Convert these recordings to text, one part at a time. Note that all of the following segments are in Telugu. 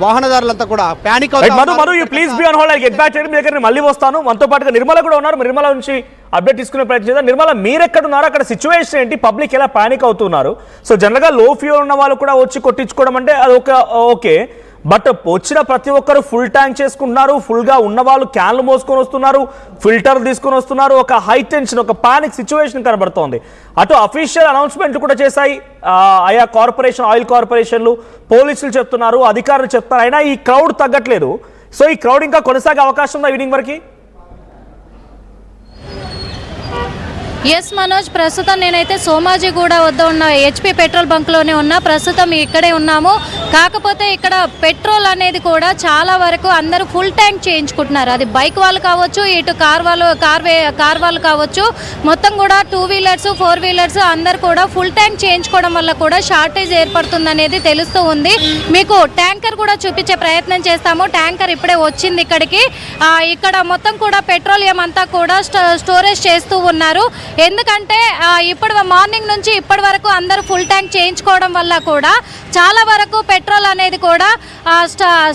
వాహనదారులంతా కూడా panic please be on hold. I get back to me దగ్గర మళ్ళీ వస్తాను. మనతో పాటుగా నిర్మల కూడా ఉన్నారు. నిర్మల నుంచి అప్డేట్ తీసుకునే ప్రయత్నం చేద్దాం. నిర్మల, మీరు ఎక్కడ ఉన్నారు? అక్కడ సిచ్యువేషన్ ఏంటి? పబ్లిక్ ఎలా పానిక్ అవుతున్నారు? సో జనరల్గా లో ఫ్యూయల్ ఉన్న వాళ్ళు కూడా వచ్చి కొట్టించుకోవడం అంటే అది ఓకే, బట్ వచ్చిన ప్రతి ఒక్కరు ఫుల్ ట్యాంక్ చేసుకుంటున్నారు. ఫుల్గా ఉన్న వాళ్ళు క్యాన్లు మోసుకొని వస్తున్నారు, ఫిల్టర్ తీసుకొని వస్తున్నారు. ఒక హై టెన్షన్, ఒక పానిక్ సిచ్యువేషన్ కనబడుతోంది. అటు అఫీషియల్ అనౌన్స్మెంట్ కూడా చేశాయి ఆయా కార్పొరేషన్, ఆయిల్ కార్పొరేషన్లు, పోలీసులు చెప్తున్నారు, అధికారులు చెప్తున్నారు. అయినా ఈ క్రౌడ్ తగ్గట్లేదు. సో ఈ క్రౌడ్ ఇంకా కొనసాగే అవకాశం ఉందా ఈవినింగ్ వరకు? ఎస్ మనోజ్, ప్రస్తుతం నేనైతే సోమాజిగూడ వద్ద ఉన్న హెచ్పి పెట్రోల్ బంక్లోనే ఉన్నా. ప్రస్తుతం ఇక్కడే ఉన్నాము. కాకపోతే ఇక్కడ పెట్రోల్ అనేది కూడా చాలా వరకు అందరూ ఫుల్ ట్యాంక్ చేయించుకుంటున్నారు. అది బైక్ వాళ్ళు కావచ్చు, ఇటు కార్ వాళ్ళు కావచ్చు, మొత్తం కూడా 2 వీలర్స్ 4 వీలర్స్ అందరు కూడా ఫుల్ ట్యాంక్ చేయించుకోవడం వల్ల కూడా షార్టేజ్ ఏర్పడుతుందనేది తెలుస్తూ ఉంది. మీకు ట్యాంకర్ కూడా చూపించే ప్రయత్నం చేస్తాము. ట్యాంకర్ ఇప్పుడే వచ్చింది ఇక్కడికి. ఇక్కడ మొత్తం కూడా పెట్రోలియం అంతా కూడా స్టోరేజ్ చేస్తూ ఉన్నారు. ఎందుకంటే ఇప్పుడు మార్నింగ్ నుంచి ఇప్పటి వరకు అందరూ ఫుల్ ట్యాంక్ చేయించుకోవడం వల్ల కూడా చాలా వరకు పెట్రోల్ అనేది కూడా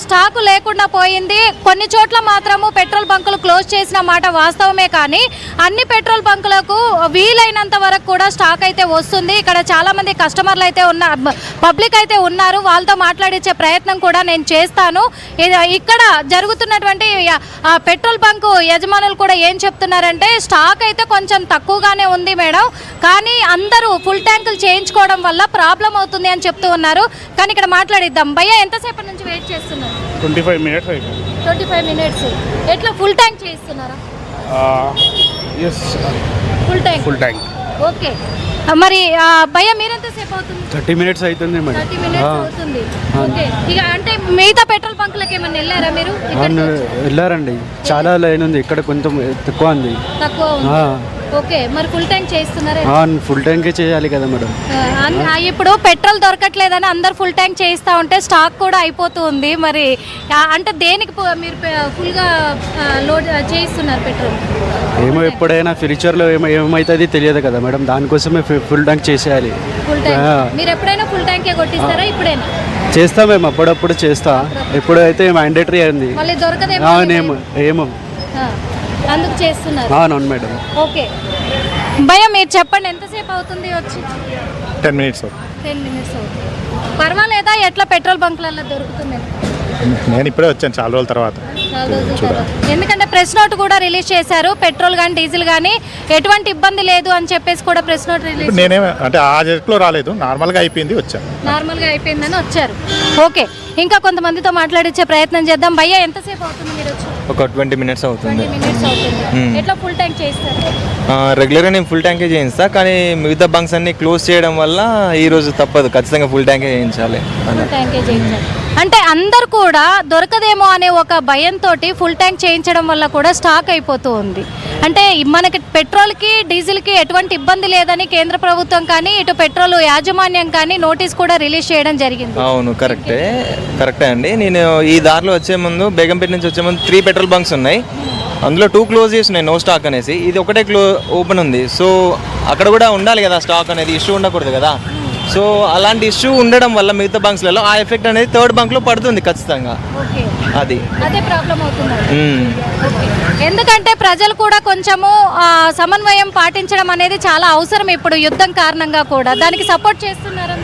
స్టాకు లేకుండా పోయింది. కొన్ని చోట్ల మాత్రము పెట్రోల్ బంకులు క్లోజ్ చేసిన మాట వాస్తవమే, కానీ అన్ని పెట్రోల్ బంకులకు వీలైనంత వరకు కూడా స్టాక్ అయితే వస్తుంది. ఇక్కడ చాలా మంది కస్టమర్లు అయితే పబ్లిక్ అయితే ఉన్నారు. వాళ్ళతో మాట్లాడించే ప్రయత్నం కూడా నేను చేస్తాను. ఇక్కడ జరుగుతున్నటువంటి పెట్రోల్ బంకు యజమానులు కూడా ఏం చెప్తున్నారంటే, స్టాక్ అయితే కొంచెం తక్కువగానే ఉంది మేడం, కానీ అందరూ ఫుల్ ట్యాంకులు చేయించుకోవడం వల్ల ప్రాబ్లం అవుతుంది అని చెప్తూ ఉన్నారు. కానీ ఇక్కడ మాట్లాడిద్దాం. భయ్యా, ఎంతసేపు నుంచి వెయిట్ చేస్తున్నారు? 25 మినిట్స్ అయిపోయింది. 25 మినిట్స్. ఎట్లా ఫుల్ ట్యాంక్ చేస్తున్నారా? Full tank. ఓకే. మరి భయ్యా, మీరెంతసేపు అవుతుంది? 30 మినిట్స్ అవుతుంది మేడం. 30 మినిట్స్ అవుతుంది. ఓకే. ఇక అంటే మిగతా పెట్రోల్ బంకులకు ఏమన్నా వెళ్ళారా మీరు? వెళ్ళారండి, చాలా లైన్ ఉంది. ఇక్కడ కొంచెం తక్కువ ఉంది. ఓకే. మరి ఫుల్ ట్యాంక్ చేస్తున్నారా? ఫుల్ ట్యాంకే చేయాలి కదా మేడం. ఇప్పుడు పెట్రోల్ దొరకట్లేదని అందరు ఫుల్ ట్యాంక్ చేయిస్తా ఉంటే స్టాక్ కూడా అయిపోతూ ఉంది. మరి అంటే దేనికి మీరు ఫుల్గా లోడ్ చేయిస్తున్నారు పెట్రోల్? ఏమో ఎప్పుడైనా ఫ్యూచర్లో ఏమవుతుంది తెలియదు కదా మేడం, దానికోసమే ఫుల్ ట్యాంక్ చేసేయాలి. ఫుల్ ట్యాంక్ మీరు ఎప్పుడైనా ఫుల్ ట్యాంకే కొట్టిస్తారా? ఇప్పుడైనా చేస్తా మేము, అప్పుడప్పుడు చేస్తా. ఎప్పుడైతే మ్యాండేటరీ అయింది మళ్ళీ దొరకదేమో, ఏమో అందుకు చేస్తున్నారు. అవును మేడం. ఓకే భయ్యా, మీరు చెప్పండి, ఎంతసేపు అవుతుంది వచ్చి? 10 మినిట్స్. 10 మినిట్స్ అవుతుంది. పర్వాలేదా? ఎట్లా పెట్రోల్ బంక్లలో దొరుకుతుంది? నేను ఇప్పుడే వచ్చాను, చాలా రోజుల తర్వాత. ఎందుకంటే ప్రెస్ నోట్ కూడా రిలీజ్ చేశారు. పెట్రోల్ కానీ డీజిల్ కానీ ఎటువంటి ఇబ్బంది లేదు అని చెప్పేసి కూడా ప్రెస్ నోట్ రిలీజ్. నేనేమే అంటే ఆ జట్లో రాలేదు, నార్మల్గా అయిపోయింది, వచ్చాను. నార్మల్గా అయిపోయిందని వచ్చారు. ఓకే. ఇంకా కొంతమందితో మాట్లాడించే ప్రయత్నం చేద్దాం. భయ్యా, ఎంతసేపు అవుతుంది మీరు వచ్చి? ఒక 20 మినిట్స్ అవుతుంది. 20 మినిట్స్ అవుతుంది. ఎట్లా ఫుల్ ట్యాంక్ చేస్తారు? రెగ్యులర్గా నేను ఫుల్ ట్యాంకే చేయిస్తా, కానీ మిగతా బంక్స్ అన్ని క్లోజ్ చేయడం వల్ల ఈరోజు తప్పదు, ఖచ్చితంగా ఫుల్ ట్యాంకే చేయించాలి. ఫుల్ ట్యాంకే చేయించాలి అంటే అందరు కూడా దొరకదేమో అనే ఒక భయంతో ఫుల్ ట్యాంక్ చేయించడం వల్ల కూడా స్టాక్ అయిపోతూ ఉంది. అంటే మనకి పెట్రోల్కి డీజిల్కి ఎటువంటి ఇబ్బంది లేదని కేంద్ర ప్రభుత్వం కానీ ఇటు పెట్రోల్ యాజమాన్యం కానీ నోటీస్ కూడా రిలీజ్ చేయడం జరిగింది. అవును, కరెక్టే అండి. నేను ఈ దారిలో వచ్చే ముందు, బేగంపేట నుంచి వచ్చే ముందు 3 పెట్రోల్ బంక్స్ ఉన్నాయి. అందులో 2 క్లోజ్ చేసినాయి, నో స్టాక్ అనేసి. ఇది ఒకటే ఓపెన్ ఉంది. సో అక్కడ కూడా ఉండాలి కదా స్టాక్ అనేది, ఇష్యూ ఉండకూడదు కదా. సో అలాంటి ఇష్యూ ఉండడం వల్ల మిగతా బంక్స్లలో ఆ ఎఫెక్ట్ అనేది 3rd బంక్లో పడుతుంది ఖచ్చితంగా. అదే ప్రాబ్లం అవుతుంది. ఎందుకంటే ప్రజలు కూడా కొంచెము సమన్వయం పాటించడం అనేది చాలా అవసరం ఇప్పుడు యుద్ధం కారణంగా కూడా. దానికి సపోర్ట్ చేస్తున్నారా?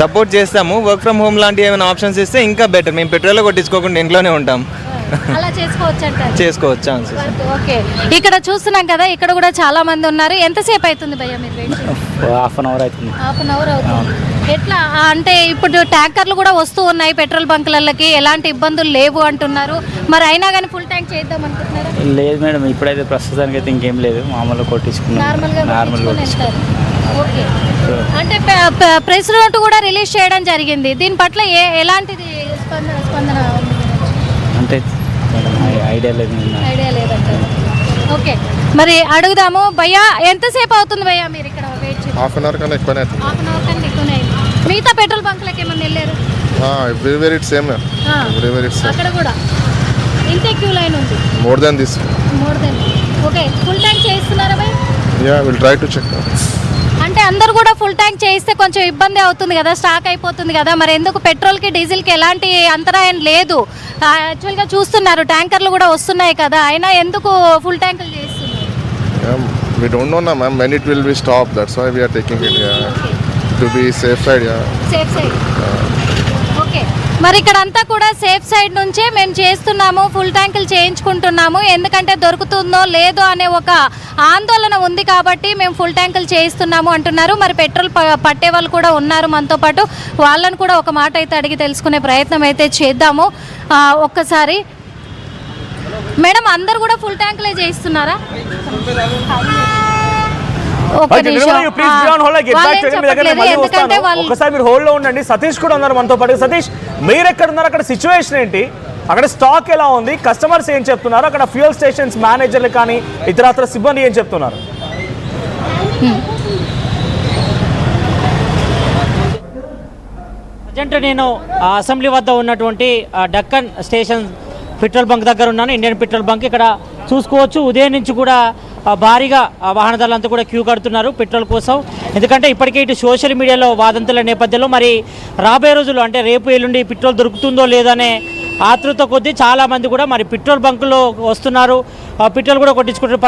సపోర్ట్ చేస్తాము. వర్క్ ఫ్రమ్ హోమ్ లాంటి ఏమైనా ఆప్షన్స్ ఇస్తే ఇంకా బెటర్. మేము పెట్రోల్ కొట్టించుకోకుండా ఇంట్లోనే ఉంటాం. అలా చేసుకోవచ్చు. ఓకే. ఇక్కడ చూస్తున్నాం కదా, ఇక్కడ కూడా చాలా మంది ఉన్నారు. ఎంతసేపు అవుతుంది భయ్యా మీరు వెయిట్? హాఫ్ అన్ అవర్ అవుతుంది. ఎట్లా అంటే ఇప్పుడు ట్యాంకర్లు కూడా వస్తూ ఉన్నాయి పెట్రోల్ బంకులకి, ఎలాంటి ఇబ్బందులు లేవు అంటున్నారు. మరి అయినా కానీ ఫుల్ ట్యాంక్ చేద్దాం అనుకుంటున్నారా? లేదు మేడం, ఇప్పుడైతే ప్రస్తుతానికి అయితే ఇంకేం లేదు, మామూలుగా కొట్టించుకున్నాం. ఓకే. అంటే ప్రెస్ నోట్ కూడా రిలీజ్ చేయడం జరిగింది. దీని పట్ల ఎలాంటిది స్పందన అంటే ఐడియా లేదంటే? ఓకే. మరి అడుగుదాము. భయ్యా, ఎంతసేపు అవుతుంది భయ్యా మీరు ఇక్కడ వెయిట్ చేసి? హాఫ్ అన్ అవర్ కన్నా ఎక్కువనే. మిగతా పెట్రోల్ బంకులకి ఏమన్నా వెళ్ళారు? అక్కడ కూడా ఇంతే క్యూ లైన్ ఉంది. More than this. Okay. Full tank చేస్తున్నారా భయ్యా? Will try to check. అంటే అందరూ కూడా ఫుల్ ట్యాంక్ చేయిస్తే కొంచెం ఇబ్బంది అవుతుంది కదా, స్టాక్ అయిపోతుంది కదా, మరి ఎందుకు పెట్రోల్కి డీజిల్కి ఎలాంటి అంతరాయం లేదు? యాక్చువల్గా చూస్తున్నారు ట్యాంకర్లు కూడా వస్తున్నాయి కదా, అయినా ఎందుకు ఫుల్ ట్యాంకులు చేస్తున్నారు? We don't know now, ma'am, when it will be stopped. That's why we are taking it to be safe side. Safe side. Okay, మరి ఇక్కడ అంతా కూడా సేఫ్ సైడ్ నుంచే మేము చేస్తున్నాము, ఫుల్ ట్యాంకులు చేయించుకుంటున్నాము, ఎందుకంటే దొరుకుతుందో లేదో అనే ఒక ఆందోళన ఉంది కాబట్టి మేము ఫుల్ ట్యాంకులు చేయిస్తున్నాము అంటున్నారు. మరి పెట్రోల్ పట్టే వాళ్ళు కూడా ఉన్నారు మనతో పాటు, వాళ్ళని కూడా ఒక మాట అయితే అడిగి తెలుసుకునే ప్రయత్నం అయితే చేద్దాము. ఒక్కసారి మేడం, అందరు కూడా ఫుల్ ట్యాంకులే చేయిస్తున్నారా? ఒకసారి మీరు హోల్డ్ లో ఉండండి. సతీష్ కూడా ఉన్నారు మనతో పాటు. సతీష్, మీరు ఎక్కడ ఉన్నారు? అక్కడ సిచ్యువేషన్ ఏంటి? అక్కడ స్టాక్ ఎలా ఉంది? కస్టమర్స్ ఏం చెప్తున్నారు? అక్కడ ఫ్యూయల్ స్టేషన్స్ మేనేజర్లు కానీ ఇతరత్ర సిబ్బంది ఏం చెప్తున్నారు? ప్రజెంట్ నేను అసెంబ్లీ వద్ద ఉన్నటువంటి డక్కన్ స్టేషన్ పెట్రోల్ బంక్ దగ్గర ఉన్నాను, ఇండియన్ పెట్రోల్ బంక్. ఇక్కడ చూసుకోవచ్చు, ఉదయం నుంచి కూడా భారీగా వాహనదారులంతా కూడా క్యూ కడుతున్నారు పెట్రోల్ కోసం. ఎందుకంటే ఇప్పటికే ఇటు సోషల్ మీడియాలో వాదంతుల నేపథ్యంలో మరి రాబోయే రోజుల్లో అంటే రేపు ఎల్లుండి పెట్రోల్ దొరుకుతుందో లేదనే ఆతృత కొద్దీ చాలామంది కూడా మరి పెట్రోల్ బంకులో వస్తున్నారు, పెట్రోల్ కూడా కొట్టించుకుంటారు.